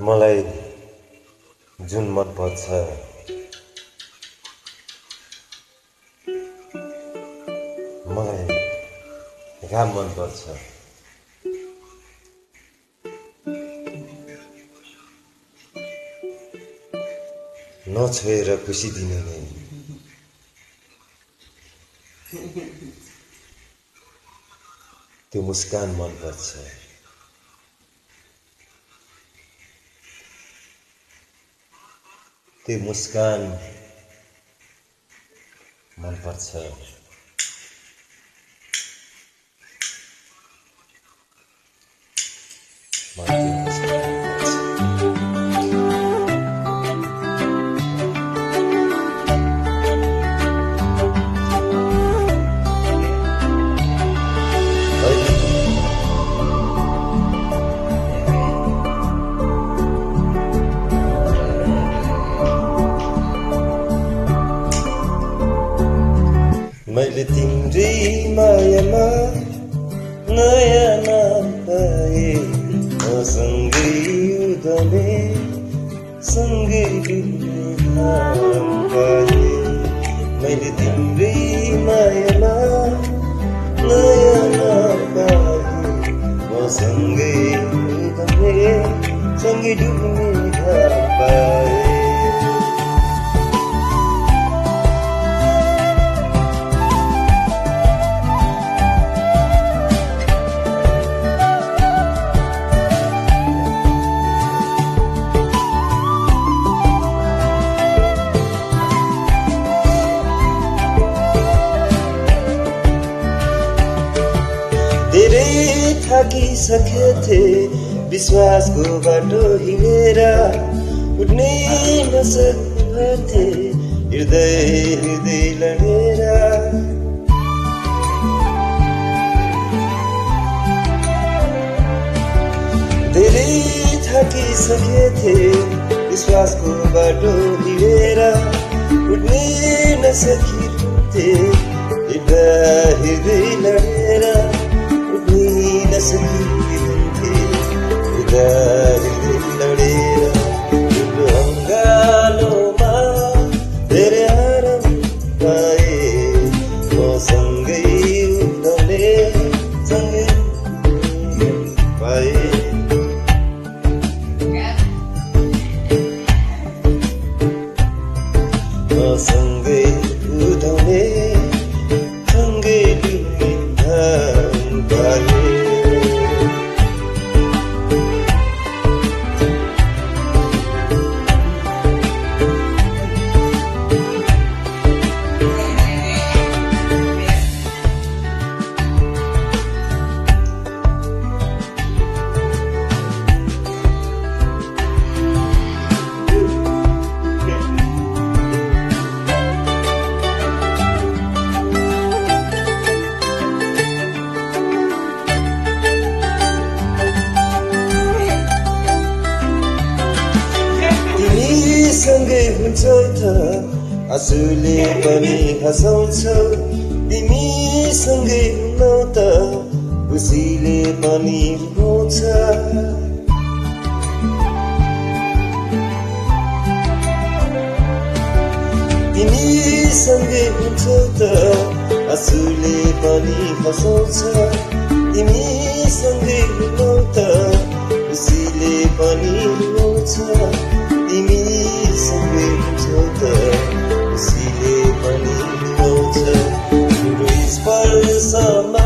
मलाई जुन मन पर्छ मलाई घाम मन पर्छ नछोएर खुसी दिने नै त्यो मुस्कान मन पर्छ त्यो मुस्कान मन पर्छ मैले तिम्रै मायामा नयाँ नाम पाए सँगै उदाउने सँगै डुब्ने नाम पाए मैले तिम्रै मायामा नयाँ नाम पाए सँगै उदाउने सँगै डुब्ने नाम पाए धेरै थाकिसकेथे विश्वासको बाटो हिँडेर उठ्नै नसक्थे हृदय लडेर धेरै थाकिसकेथे विश्वासको बाटो हिँडेर उठ्नै नसकिथे हृदय लडेर लडेर अङ्गालोमा धेरै आराम पाए म सँगै उदाउने सँगै पाए म सँगै उदाउने सँगै डुब्ने नाम पाए सँगै हुन्छौ त आँसुले पनि हँसाउँछौ तिमी सँगै हुनौ त खुसीले पनि रुन्छ तिमी सँगै हुन्छौ त आँसुले पनि हँसाउँछ तिमी सँगै हुनौ त खुसीले पनि रुन्छ तिमी सँगै हुन्छौ त खुसीले पनि रुन्छ तिम्रो स्पर्शमा